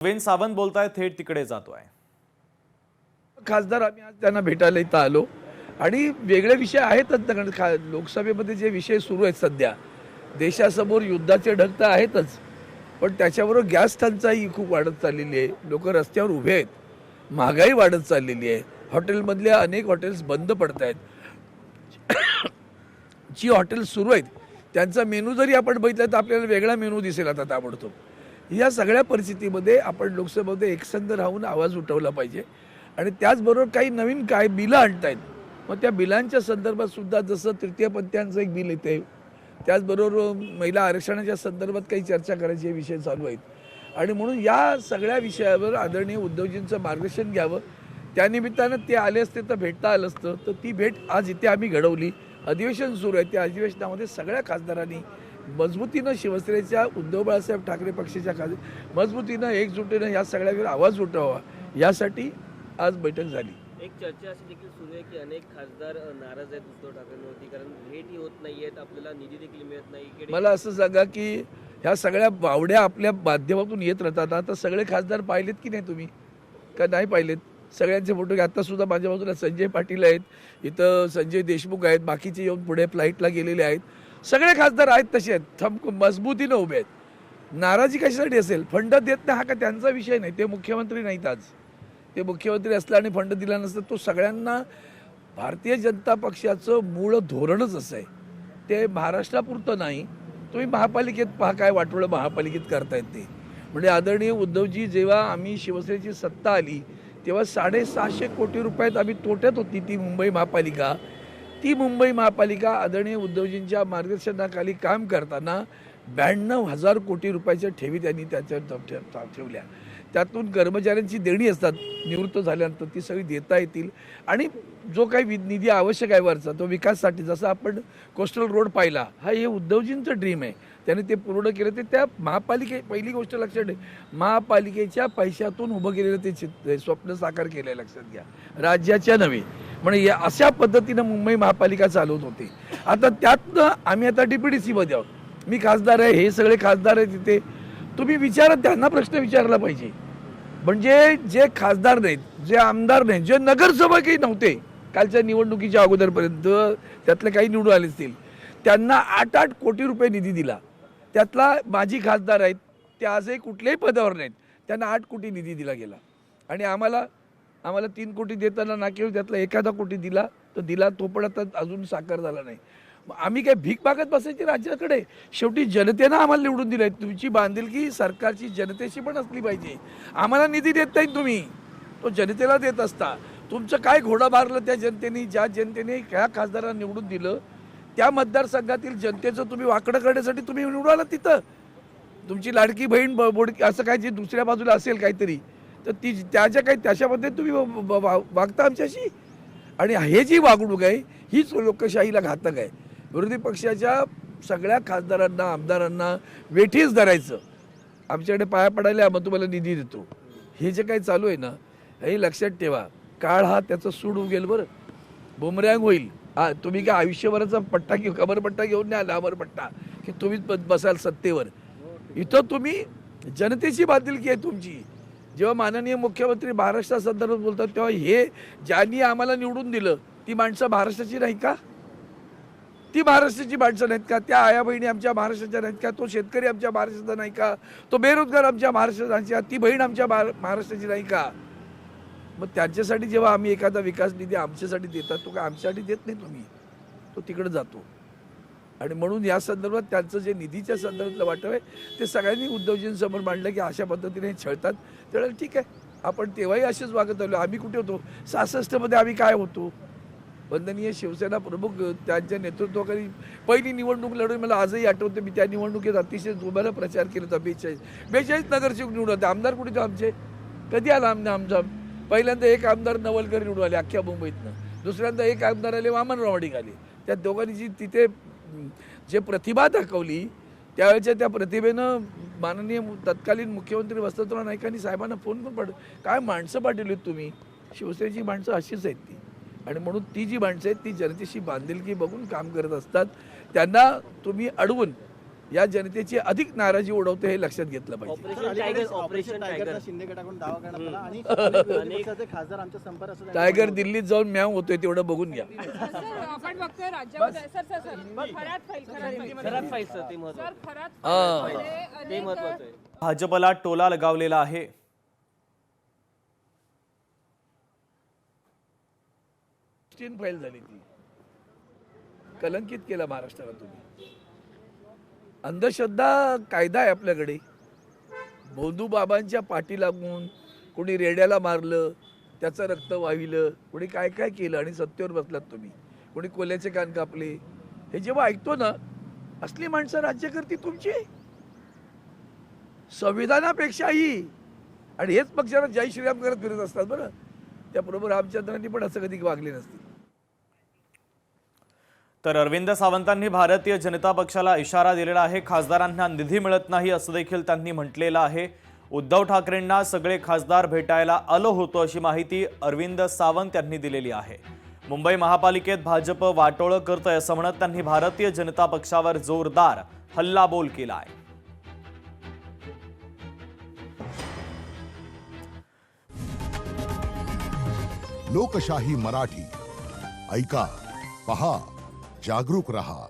Wien Sawant बोलताय, थेट तिकडे जातोय. खासदार आम्ही आज त्यांना भेटायला इथं आलो आणि वेगळे विषय आहेतच ना. लोकसभेमध्ये जे विषय सुरू आहेत सध्या, देशासमोर युद्धाचे ढग तर आहेतच, पण त्याच्याबरोबर गॅस टंचाई खूप वाढत चाललेली आहे. लोक रस्त्यावर उभे आहेत, महागाई वाढत चाललेली आहे, हॉटेलमधल्या अनेक हॉटेल्स बंद पडत आहेत. जी हॉटेल्स सुरू आहेत त्यांचा मेनू जरी आपण बघितला तर आपल्याला वेगळा मेनू दिसेल आता ताबडतोब. या सगळ्या परिस्थितीमध्ये आपण लोकसभेमध्ये एकसंध राहून आवाज उठवला पाहिजे आणि त्याचबरोबर काही नवीन काय बिलं आणतायत, मग त्या बिलांच्या संदर्भात सुद्धा जसं तृतीयपंथीयांचं एक बिल येते, त्याचबरोबर महिला आरक्षणाच्या संदर्भात काही चर्चा करायचे विषय चालू आहेत आणि म्हणून या सगळ्या विषयावर आदरणीय उद्धवजींचं मार्गदर्शन घ्यावं. त्यानिमित्तानं ते आले असते तर भेटता आलं असतं, तर ती भेट आज इथे आम्ही घडवली. अधिवेशन सुरू आहे, त्या अधिवेशनामध्ये सगळ्या खासदारांनी मजबूतीनं शिवसेनेच्या उद्धव बाळासाहेब ठाकरे पक्षाच्या मजबूतीनं एकजुटीनं या सगळ्यावर आवाज उठवावा, यासाठी आज बैठक झाली. एक चर्चा अशी देखील सुरू आहे की अनेक खासदार नाराज आहेत उद्धव ठाकरेंवरती, कारण भेटही होत नाहीयेत, आपल्याला निधी देखील मिळत नाही. मला असं सांगा की ह्या सगळ्या बावड्या आपल्या माध्यमातून येत राहतात. आता सगळे खासदार पाहिलेत की नाही तुम्ही, का नाही पाहिलेत? सगळ्यांचे फोटो आता सुद्धा माझ्या बाजूला संजय पाटील आहेत, इथं संजय देशमुख आहेत, बाकीचे येऊन पुढे फ्लाईटला गेलेले आहेत. सगळे खासदार आहेत तसे आहेत, थंब मजबूतीनं उभे आहेत. नाराजी कशासाठी असेल? फंड देत नाही हा का त्यांचा विषय नाही, ते मुख्यमंत्री नाहीत. आज ते मुख्यमंत्री असला आणि फंड दिला नसतं, तो सगळ्यांना भारतीय जनता पक्षाचं मूळ धोरणच असं आहे, ते महाराष्ट्रापुरतं नाही. तुम्ही महापालिकेत पहा काय वाटोळं महापालिकेत करतायत ते. म्हणजे आदरणीय उद्धवजी, जेव्हा आम्ही शिवसेनेची सत्ता आली तेव्हा 650 कोटी रुपयात आम्ही तोट्यात होती ती मुंबई महापालिका. ती मुंबई महापालिका आदरणीय उद्धवजींच्या मार्गदर्शनाखाली काम करताना 92,000 कोटी रुपयाच्या ठेवी त्यांनी त्याच्यावर ठेवल्या. त्यातून कर्मचाऱ्यांची देणी असतात निवृत्त झाल्यानंतर, ती सगळी देता येतील आणि जो काही निधी आवश्यक आहे वरचा तो विकासासाठी, जसं आपण कोस्टल रोड पाहिला, हा हे उद्धवजींचं ड्रीम आहे, त्याने ते पूर्ण केलं. ते त्या पहिली गोष्ट लक्षात ठेव, महापालिकेच्या पैशातून उभं केलेलं ते स्वप्न साकार केलं, लक्षात घ्या, राज्याच्या नव्हे. म्हणजे या अशा पद्धतीनं मुंबई महापालिका चालवत होती. आता त्यातनं आम्ही आता DPDC-मध्ये आहोत, मी खासदार आहे, हे सगळे खासदार आहेत तिथे. तुम्ही विचारा, त्यांना प्रश्न विचारला पाहिजे. म्हणजे जे खासदार नाहीत, जे आमदार नाहीत, जे नगरसेवकही नव्हते कालच्या निवडणुकीच्या अगोदरपर्यंत, त्यातले काही निवडून आले असतील, त्यांना 8-8 कोटी रुपये निधी दिला. त्यातला माजी खासदार आहेत, ते आजही कुठल्याही पदावर नाहीत, त्यांना 8 कोटी निधी दिला गेला. आणि आम्हाला 3 कोटी देताना ना केवळ त्यातला एखादा कोटी दिला तर दिला, तो पण आता अजून साकार झाला नाही. आम्ही काय भीक मागत बसायची राज्याकडे? शेवटी जनतेनं आम्हाला निवडून दिलंय. तुमची बांधिलकी सरकारची जनतेशी पण असली पाहिजे. आम्हाला निधी देत नाही तुम्ही, तो जनतेला देत असता. तुमचं काय घोडा मारलं त्या जनतेने, ज्या जनतेने ह्या खासदारांना निवडून दिलं, त्या मतदारसंघातील जनतेचं तुम्ही वाकडं करण्यासाठी तुम्ही निवडून आला. तिथं तुमची लाडकी बहीण बोडकी असं काय जे दुसऱ्या बाजूला असेल काहीतरी, तर ती त्याच्या काही त्याच्यामध्ये तुम्ही वागता आमच्याशी. आणि हे जी वागणूक आहे हीच लोकशाहीला घातक आहे. विरोधी पक्षाच्या सगळ्या खासदारांना आमदारांना वेठीच धरायचं, आमच्याकडे पाया पडायला मग तुम्हाला निधी देतो, हे जे काही चालू आहे ना, हे लक्षात ठेवा. काळ हा त्याचं सूड उगेल, बरं, बुमरँग होईल. तुम्ही काय आयुष्यभराचा पट्टा कमरपट्टा घेऊन नाही आला, अमरपट्टा, की तुम्हीच बसाल सत्तेवर. इथं तुम्ही जनतेची बांधिलकी आहे तुमची. जेव्हा माननीय मुख्यमंत्री महाराष्ट्रासंदर्भात बोलतात तेव्हा हे ज्यांनी आम्हाला निवडून दिलं ती माणसं महाराष्ट्राची नाही का? ती महाराष्ट्राची माणसं नाहीत का? त्या आया बहिणी आमच्या महाराष्ट्राच्या नाहीत का? तो शेतकरी आमच्या महाराष्ट्राचा नाही का? तो बेरोजगार आमच्या महाराष्ट्राचा, ती बहीण आमच्या महाराष्ट्राची नाही का? मग त्यांच्यासाठी जेव्हा आम्ही एखादा विकास निधी आमच्यासाठी देतात, तो काय आमच्यासाठी देत नाही तुम्ही, तो तिकडे जातो. आणि म्हणून या संदर्भात त्यांचं जे निधीच्या संदर्भातलं वाटप आहे ते सगळ्यांनी उद्धवजींसमोर मांडलं की अशा पद्धतीने छळतात. त्यावेळेला ठीक आहे, आपण तेव्हाही असेच वागत आलो. आम्ही कुठे होतो? 66 आम्ही काय होतो? वंदनीय शिवसेना प्रमुख त्यांच्या नेतृत्वाखाली पहिली निवडणूक लढवून मला आजही आठवते. मी त्या निवडणुकीत अतिशय जोमानं प्रचार केला होता. 42 नगरसेवक निवडून होते. आमदार कुठे तो आमचे? कधी आला आमचा? पहिल्यांदा एक आमदार नवलकर निवडून आले अख्ख्या मुंबईतनं, दुसऱ्यांदा एक आमदार आले वामन रावडिक आले. त्या दोघांनी जी तिथे जे प्रतिभा दाखवली, त्यावेळेच्या त्या प्रतिभेनं माननीय तत्कालीन मुख्यमंत्री वसंतराव नाईकांनी साहेबांना फोन पण काय माणसं पाठवलीत तुम्ही? शिवसेनेची माणसं अशीच आहेत ती. आणि म्हणून ती जी माणसं आहेत ती जनतेशी बांधिलकी बघून काम करत असतात. त्यांना तुम्ही अडवून या जनतेची अधिक नाराजी उडवते हे लक्षात घेतलं पाहिजे. ऑपरेशन टायगर शिंदे गटाकडून दावा करण्यात आला आणि अनेक विरोधी पक्षाचे खासदार आमच्या संपर्क असं टायगर दिल्लीत जाऊन म्याव होतोय तेवढं बघून घ्या. आपण बघतोय राज्यामध्ये खरात पाहिजे ते महत्वाचं आहे. भाजपला टोला लगावलेला आहे. फाईल झाली ती, कलंकित केला महाराष्ट्राला तुम्ही. अंधश्रद्धा कायदा आहे आपल्याकडे. भोंदू बाबांच्या पाठी लागून कोणी रेड्याला मारलं, त्याचं रक्त वाहिलं, कोणी काय काय केलं आणि सत्तेवर बसलात तुम्ही. कोणी कोल्याचे कान कापले. हे जेव्हा ऐकतो ना, असली माणसं राज्यकर्ती तुमची संविधानापेक्षाही. आणि हेच पक्षाला जय श्रीराम करत फिरत असतात बरं. त्याबरोबर रामचंद्रांनी पण असं कधी वागले नसते. तर अरविंद सावंतांनी भारतीय जनता पक्षाला इशारा दिलेला आहे. खासदारांना निधी मिळत नाही असं देखील त्यांनी म्हटलेलं आहे. उद्धव ठाकरेंना सगळे खासदार भेटायला आलो होतो अशी माहिती अरविंद सावंत यांनी दिलेली आहे. मुंबई महापालिकेत भाजप वाटोळं करतंय असं म्हणत त्यांनी भारतीय जनता पक्षावर जोरदार हल्लाबोल केला आहे. लोकशाही मराठी ऐका, पहा, जागरूक रहा.